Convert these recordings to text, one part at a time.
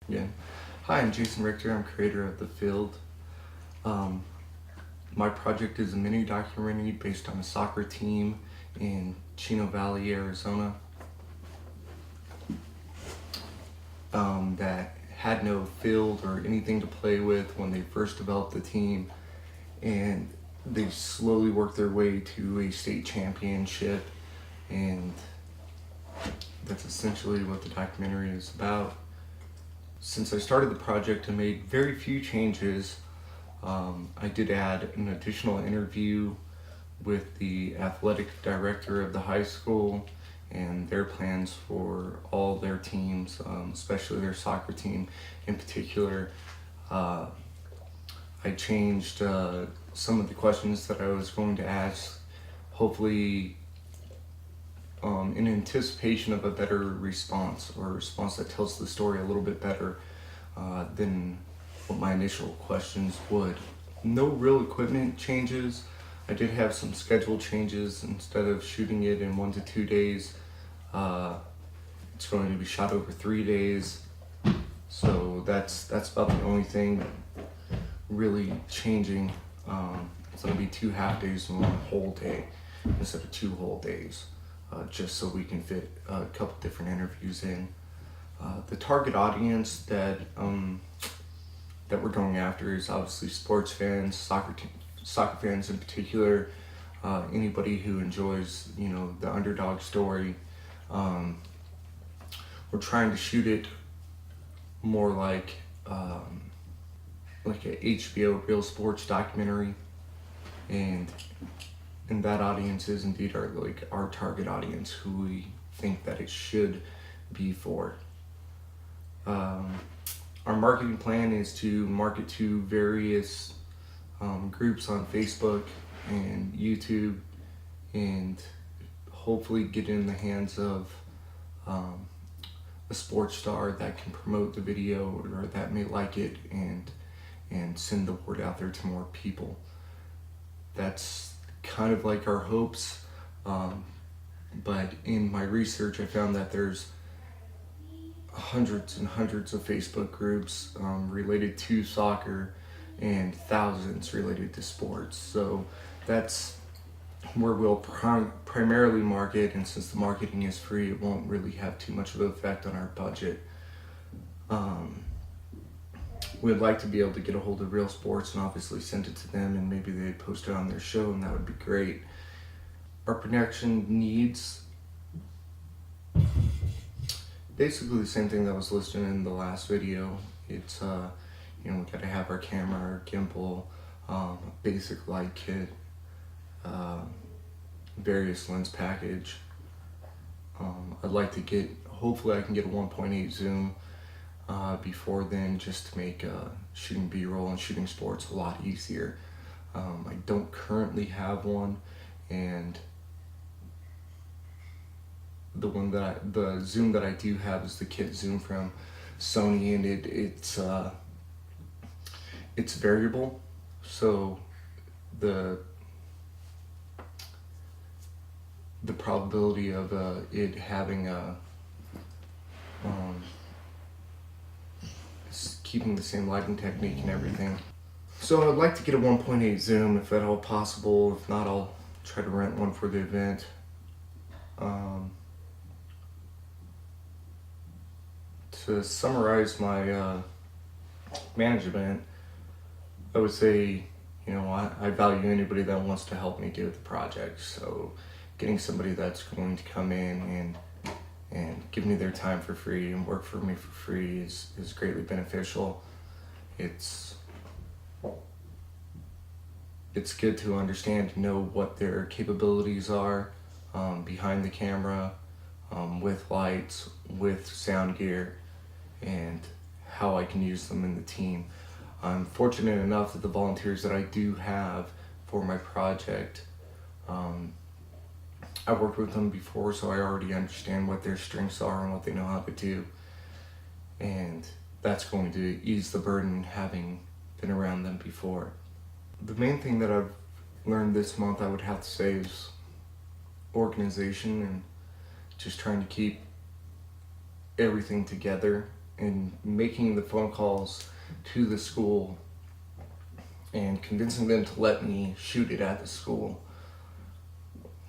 Yeah. Hi, I'm Jason Richter. I'm creator of The Field. Um, my project is a mini documentary based on a soccer team in Chino Valley, Arizona, that had no field or anything to play with when they first developed the team, and they slowly worked their way to a state championship, and that's essentially what the documentary is about. Since I started the project, I made very few changes. I did add an additional interview with the athletic director of the high school and their plans for all their teams, especially their soccer team in particular. Uh, I changed some of the questions that I was going to ask, hopefully in anticipation of a better response, or a response that tells the story a little bit better than what my initial questions would. No real equipment changes. I did have some schedule changes. Instead of shooting it in 1 to 2 days, it's going to be shot over 3 days. So that's about the only thing really changing. It's going to be 2 half days and 1 whole day instead of 2 whole days, just so we can fit a couple different interviews in. The target audience that we're going after is obviously sports fans, soccer fans in particular, anybody who enjoys the underdog story. We're trying to shoot it more like a HBO real sports documentary, and that audience is indeed our target audience, who we think that it should be for. Our marketing plan is to market to various groups on Facebook and YouTube, and hopefully get in the hands of a sports star that can promote the video, or that may like it, and send the word out there to more people. That's kind of like our hopes, but in my research I found that there's hundreds and hundreds of Facebook groups related to soccer, and thousands related to sports. So that's where we'll primarily market, and since the marketing is free, it won't really have too much of an effect on our budget. We'd like to be able to get a hold of Real Sports and obviously send it to them, and maybe they'd post it on their show, and that would be great. Our production needs basically the same thing that was listed in the last video. It's we gotta have our camera, our gimbal, basic light kit, various lens package. I'd like to hopefully I can get a 1.8 zoom before then, just to make shooting B-roll and shooting sports a lot easier. I don't currently have one, and the zoom that I do have is the kit zoom from Sony, and it's variable, so the probability of it having keeping the same lighting technique and everything. So I'd like to get a 1.8 zoom if at all possible. If not, I'll try to rent one for the event. To summarize my management, I would say, I value anybody that wants to help me do the project. So getting somebody that's going to come in and give me their time for free and work for me for free is greatly beneficial. It's good to understand, to know what their capabilities are behind the camera, with lights, with sound gear, and how I can use them in the team. I'm fortunate enough that the volunteers that I do have for my project, I've worked with them before, so I already understand what their strengths are and what they know how to do. And that's going to ease the burden, having been around them before. The main thing that I've learned this month, I would have to say, is organization, and just trying to keep everything together and making the phone calls to the school and convincing them to let me shoot it at the school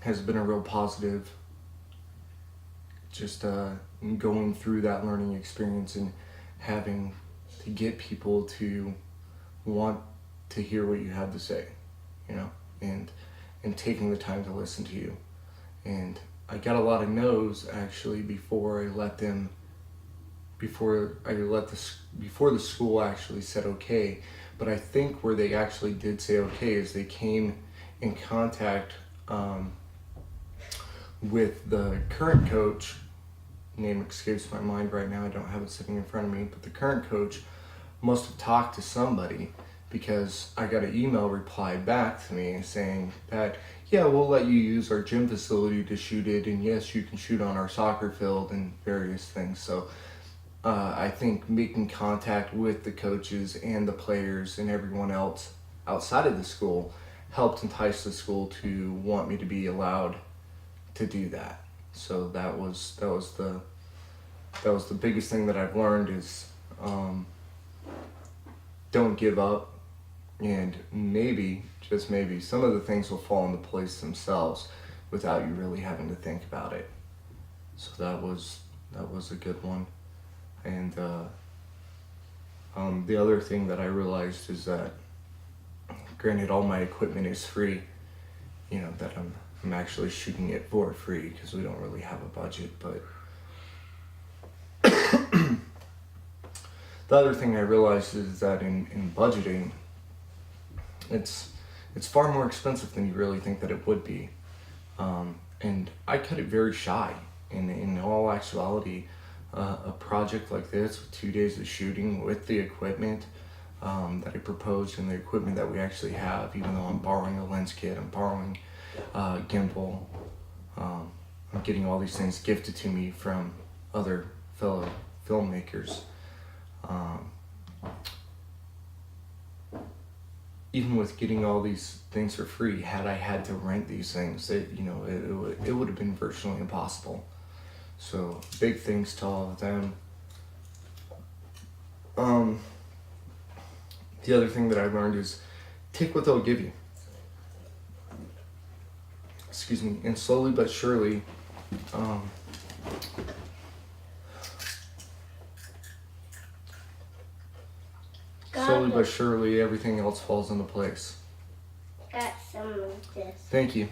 has been a real positive. Just going through that learning experience and having to get people to want to hear what you have to say, you know, and taking the time to listen to you. And I got a lot of no's actually before the school actually said okay. But I think where they actually did say okay is they came in contact with the current coach. Name escapes my mind right now, I don't have it sitting in front of me, but the current coach must have talked to somebody, because I got an email reply back to me saying that, yeah, we'll let you use our gym facility to shoot it, and yes, you can shoot on our soccer field and various things. So I think making contact with the coaches and the players and everyone else outside of the school helped entice the school to want me to be allowed to do that. So that was the biggest thing that I've learned is don't give up, and maybe, just maybe, some of the things will fall into place themselves without you really having to think about it. So that was a good one. And the other thing that I realized is that, granted, all my equipment is free, you know, that I'm actually shooting it for free because we don't really have a budget. But the other thing I realized is that in budgeting, it's far more expensive than you really think that it would be. And I cut it very shy. In all actuality, a project like this with 2 days of shooting with the equipment that I proposed and the equipment that we actually have, even though I'm borrowing a lens kit, I'm borrowing gimbal, I'm getting all these things gifted to me from other fellow filmmakers. Even with getting all these things for free, had I had to rent these things, it would have been virtually impossible. So big thanks to all of them. The other thing that I learned is take what they'll give you. Excuse me. And slowly but surely, everything else falls into place. Got some of this. Thank you.